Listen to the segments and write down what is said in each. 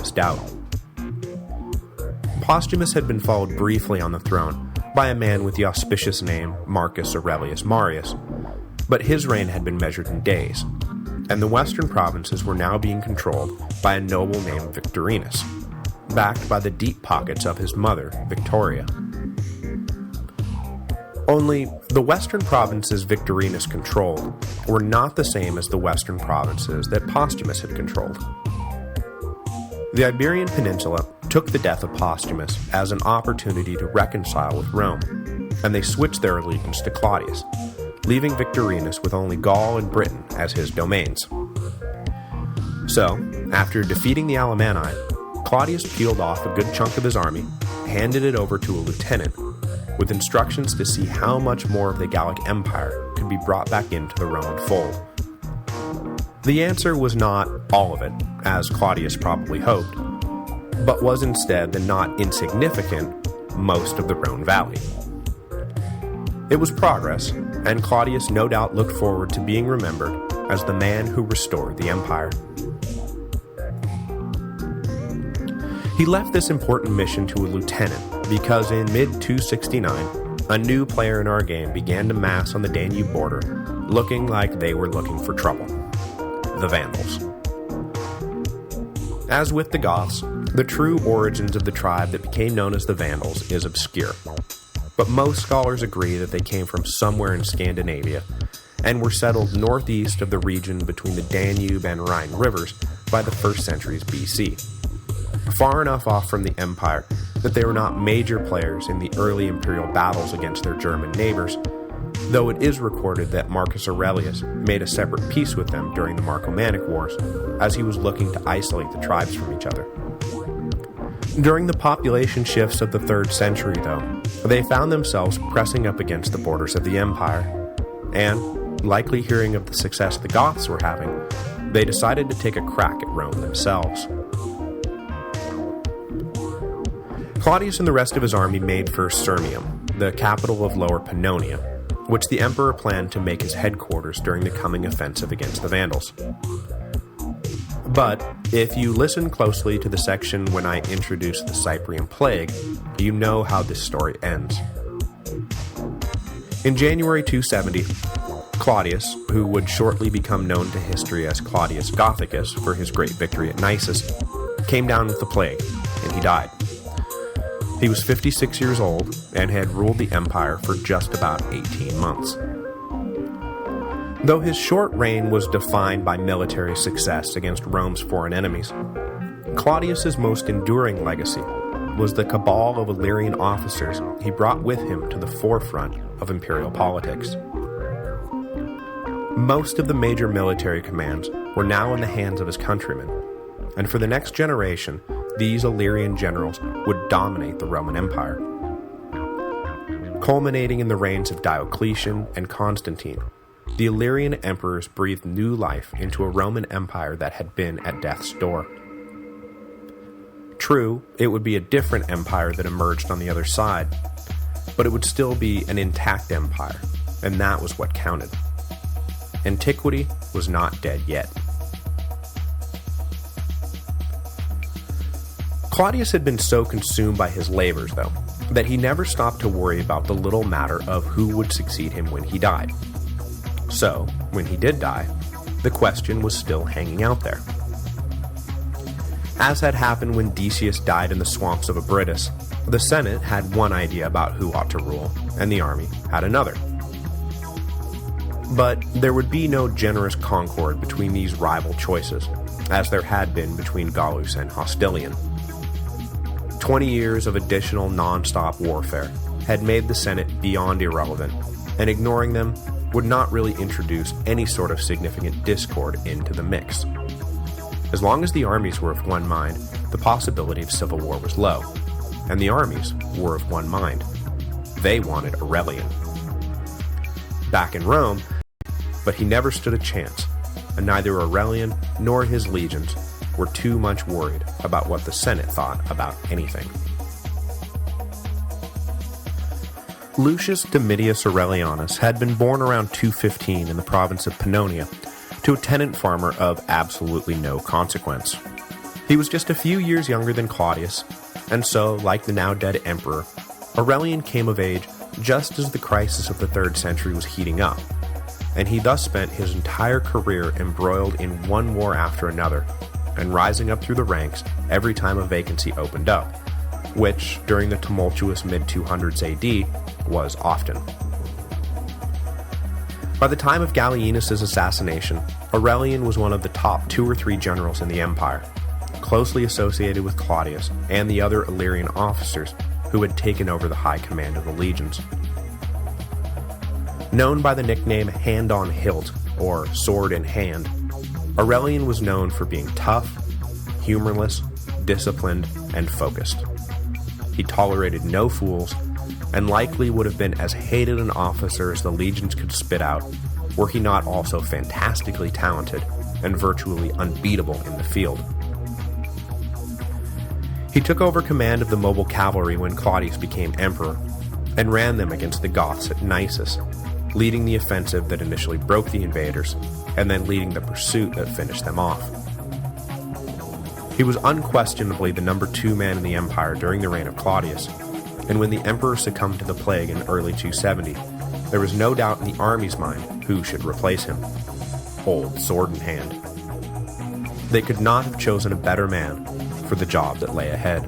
serious doubt. Postumus had been followed briefly on the throne by a man with the auspicious name Marcus Aurelius Marius, but his reign had been measured in days, and the western provinces were now being controlled by a noble named Victorinus, backed by the deep pockets of his mother, Victoria. Only, the western provinces Victorinus controlled were not the same as the western provinces that Postumus had controlled. The Iberian Peninsula took the death of Postumus as an opportunity to reconcile with Rome, and they switched their allegiance to Claudius, leaving Victorinus with only Gaul and Britain as his domains. So, after defeating the Alemanni, Claudius peeled off a good chunk of his army, handed it over to a lieutenant, with instructions to see how much more of the Gallic Empire could be brought back into the Roman fold. The answer was not all of it, as Claudius probably hoped, but was instead the not insignificant most of the Rhone Valley. It was progress, and Claudius no doubt looked forward to being remembered as the man who restored the empire. He left this important mission to a lieutenant because in mid-269, a new player in our game began to mass on the Danube border, looking like they were looking for trouble: the Vandals. As with the Goths, the true origins of the tribe that became known as the Vandals is obscure, but most scholars agree that they came from somewhere in Scandinavia and were settled northeast of the region between the Danube and Rhine rivers by the 1st centuries BC, far enough off from the empire that they were not major players in the early imperial battles against their German neighbors, though it is recorded that Marcus Aurelius made a separate peace with them during the Marcomannic Wars, as he was looking to isolate the tribes from each other. During the population shifts of the 3rd century, though, they found themselves pressing up against the borders of the empire, and, likely hearing of the success the Goths were having, they decided to take a crack at Rome themselves. Claudius and the rest of his army made for Sirmium, the capital of Lower Pannonia, which the emperor planned to make his headquarters during the coming offensive against the Vandals. But, if you listen closely to the section when I introduced the Cyprian Plague, you know how this story ends. In January 270, Claudius, who would shortly become known to history as Claudius Gothicus for his great victory at Nisus, came down with the plague, and he died. He was 56 years old and had ruled the empire for just about 18 months. Though his short reign was defined by military success against Rome's foreign enemies, Claudius's most enduring legacy was the cabal of Illyrian officers he brought with him to the forefront of imperial politics. Most of the major military commands were now in the hands of his countrymen, and for the next generation, these Illyrian generals would dominate the Roman Empire. Culminating in the reigns of Diocletian and Constantine, the Illyrian emperors breathed new life into a Roman Empire that had been at death's door. True, it would be a different empire that emerged on the other side, but it would still be an intact empire, and that was what counted. Antiquity was not dead yet. Claudius had been so consumed by his labors, though, that he never stopped to worry about the little matter of who would succeed him when he died. So, when he did die, the question was still hanging out there. As had happened when Decius died in the swamps of Abritus, the Senate had one idea about who ought to rule, and the army had another. But there would be no generous concord between these rival choices, as there had been between Gallus and Hostilian. 20 years of additional non-stop warfare had made the Senate beyond irrelevant, and ignoring them would not really introduce any sort of significant discord into the mix. As long as the armies were of one mind, the possibility of civil war was low, and the armies were of one mind. They wanted Aurelian. Back in Rome, but he never stood a chance, and neither Aurelian nor his legions were too much worried about what the Senate thought about anything. Lucius Domitius Aurelianus had been born around 215 in the province of Pannonia to a tenant farmer of absolutely no consequence. He was just a few years younger than Claudius, and so, like the now-dead emperor, Aurelian came of age just as the crisis of the 3rd century was heating up, and he thus spent his entire career embroiled in one war after another, and rising up through the ranks every time a vacancy opened up, which, during the tumultuous mid-200s AD, was often. By the time of Gallienus' assassination, Aurelian was one of the top 2 or 3 generals in the empire, closely associated with Claudius and the other Illyrian officers who had taken over the high command of the legions. Known by the nickname Hand on Hilt, or Sword in Hand, Aurelian was known for being tough, humorless, disciplined, and focused. He tolerated no fools, and likely would have been as hated an officer as the legions could spit out, were he not also fantastically talented and virtually unbeatable in the field. He took over command of the mobile cavalry when Claudius became emperor, and ran them against the Goths at Nisus, leading the offensive that initially broke the invaders, and then leading the pursuit that finished them off. He was unquestionably the number 2 man in the empire during the reign of Claudius, and when the emperor succumbed to the plague in early 270, there was no doubt in the army's mind who should replace him. Old Sword in Hand. They could not have chosen a better man for the job that lay ahead.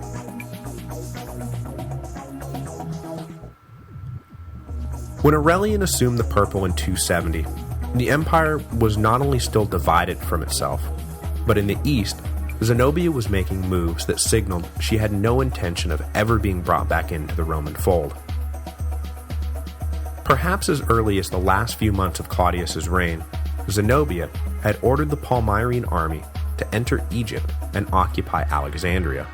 When Aurelian assumed the purple in 270, the empire was not only still divided from itself, but in the east, Zenobia was making moves that signaled she had no intention of ever being brought back into the Roman fold. Perhaps as early as the last few months of Claudius's reign, Zenobia had ordered the Palmyrene army to enter Egypt and occupy Alexandria.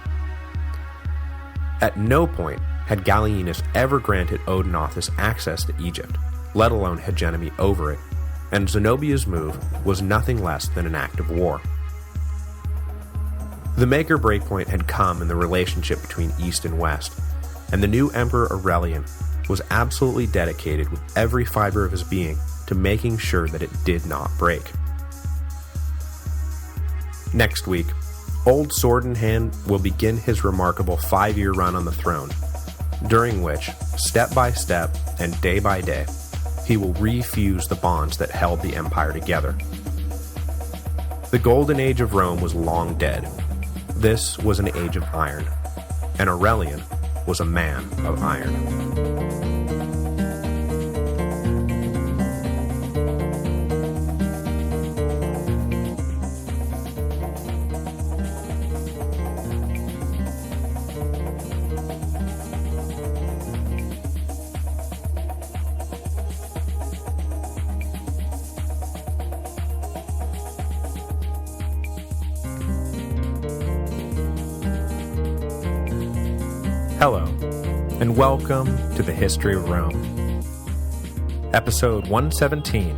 At no point had Gallienus ever granted Odenathus access to Egypt, let alone hegemony over it, and Zenobia's move was nothing less than an act of war. The make-or-break point had come in the relationship between East and West, and the new Emperor Aurelian was absolutely dedicated with every fiber of his being to making sure that it did not break. Next week, Old Sword in Hand will begin his remarkable 5-year run on the throne, during which, step by step and day by day, he will refuse the bonds that held the empire together. The golden age of Rome was long dead. This was an age of iron, and Aurelian was a man of iron. Hello, and welcome to the History of Rome. Episode 117,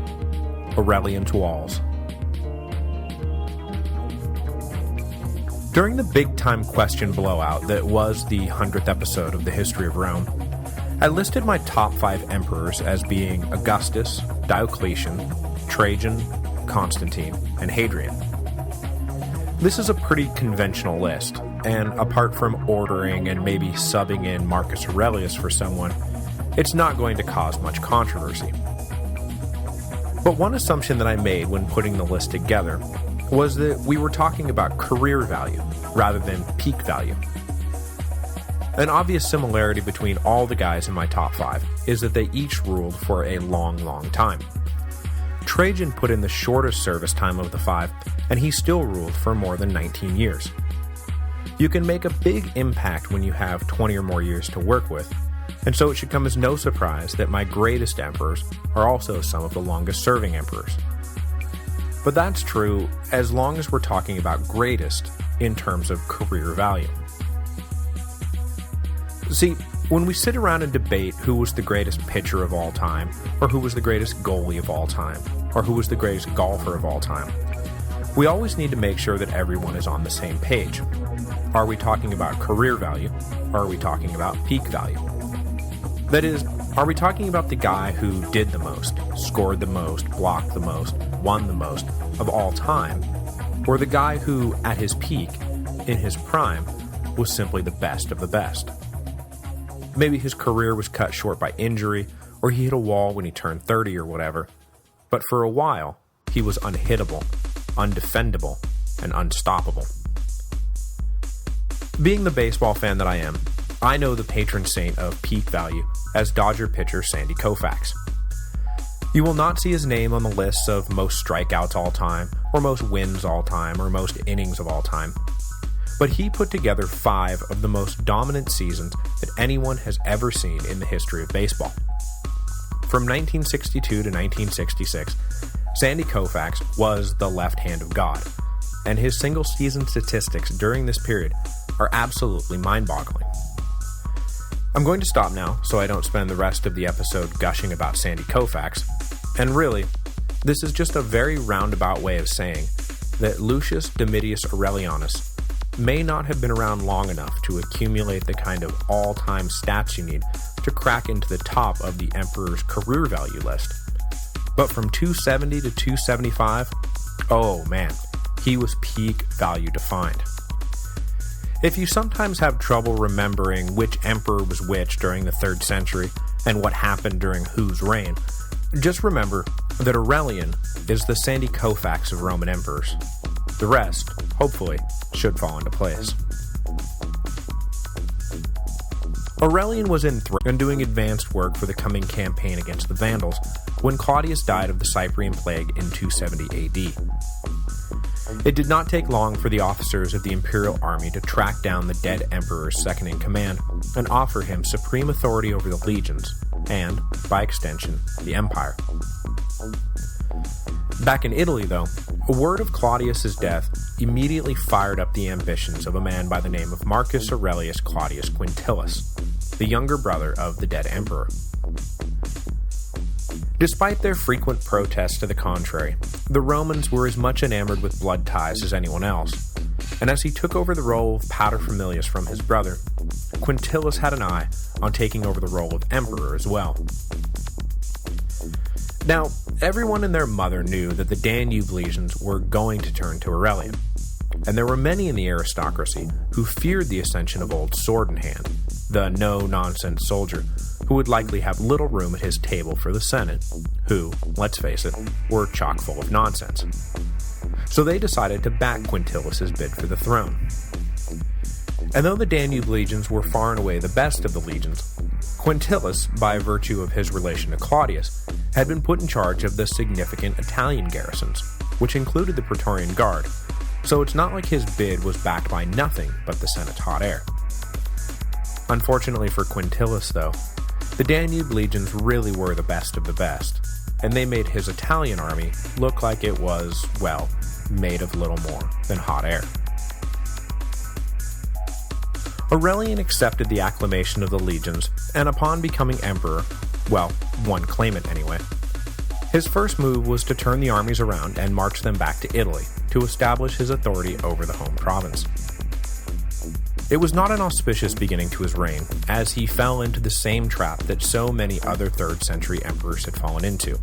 Aurelian's Walls. During the big-time question blowout that was the 100th episode of the History of Rome, I listed my top 5 emperors as being Augustus, Diocletian, Trajan, Constantine, and Hadrian. This is a pretty conventional list, and apart from ordering and maybe subbing in Marcus Aurelius for someone, it's not going to cause much controversy. But one assumption that I made when putting the list together was that we were talking about career value rather than peak value. An obvious similarity between all the guys in my top 5 is that they each ruled for a long time. Trajan put in the shortest service time of the 5, and he still ruled for more than 19 years. You can make a big impact when you have 20 or more years to work with, and so it should come as no surprise that my greatest emperors are also some of the longest serving emperors. But that's true as long as we're talking about greatest in terms of career value. See, when we sit around and debate who was the greatest pitcher of all time, or who was the greatest goalie of all time, or who was the greatest golfer of all time, we always need to make sure that everyone is on the same page. Are we talking about career value, or are we talking about peak value? That is, are we talking about the guy who did the most, scored the most, blocked the most, won the most of all time, or the guy who, at his peak, in his prime, was simply the best of the best. Maybe his career was cut short by injury, or he hit a wall when he turned 30 or whatever, but for a while, he was unhittable, undefendable, and unstoppable. Being the baseball fan that I am, I know the patron saint of peak value as Dodger pitcher Sandy Koufax. You will not see his name on the lists of most strikeouts all time, or most wins all time, or most innings of all time, but he put together 5 of the most dominant seasons that anyone has ever seen in the history of baseball. From 1962 to 1966, Sandy Koufax was the left hand of God, and his single-season statistics during this period are absolutely mind-boggling. I'm going to stop now so I don't spend the rest of the episode gushing about Sandy Koufax, and really, this is just a very roundabout way of saying that Lucius Domitius Aurelianus may not have been around long enough to accumulate the kind of all-time stats you need to crack into the top of the Emperor's career value list. But from 270 to 275, oh man, he was peak value defined. If you sometimes have trouble remembering which emperor was which during the 3rd century and what happened during whose reign, just remember that Aurelian is the Sandy Koufax of Roman emperors. The rest, hopefully, should fall into place. Aurelian was in and doing advanced work for the coming campaign against the Vandals when Claudius died of the Cyprian plague in 270 AD. It did not take long for the officers of the imperial army to track down the dead emperor's second-in-command and offer him supreme authority over the legions, and, by extension, the empire. Back in Italy, though, a word of Claudius's death immediately fired up the ambitions of a man by the name of Marcus Aurelius Claudius Quintillus, the younger brother of the dead emperor. Despite their frequent protests to the contrary, the Romans were as much enamored with blood ties as anyone else, and as he took over the role of paterfamilias from his brother, Quintillus had an eye on taking over the role of emperor as well. Now, everyone and their mother knew that the Danube legions were going to turn to Aurelian, and there were many in the aristocracy who feared the ascension of Old Sword in Hand, the no-nonsense soldier who would likely have little room at his table for the Senate, who, let's face it, were chock full of nonsense. So they decided to back Quintillus's bid for the throne. And though the Danube legions were far and away the best of the legions, Quintillus, by virtue of his relation to Claudius, had been put in charge of the significant Italian garrisons, which included the Praetorian Guard, so it's not like his bid was backed by nothing but the Senate's hot air. Unfortunately for Quintillus, though, the Danube legions really were the best of the best, and they made his Italian army look like it was, well, made of little more than hot air. Aurelian accepted the acclamation of the legions, and upon becoming emperor, well, one claimant anyway, his first move was to turn the armies around and march them back to Italy to establish his authority over the home province. It was not an auspicious beginning to his reign, as he fell into the same trap that so many other 3rd century emperors had fallen into,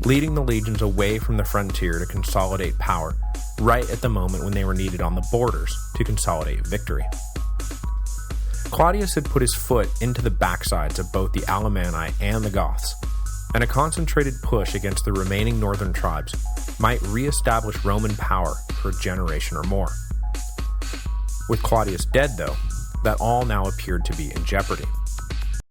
leading the legions away from the frontier to consolidate power, right at the moment when they were needed on the borders to consolidate victory. Claudius had put his foot into the backsides of both the Alemanni and the Goths, and a concentrated push against the remaining northern tribes might re-establish Roman power for a generation or more. With Claudius dead, though, that all now appeared to be in jeopardy.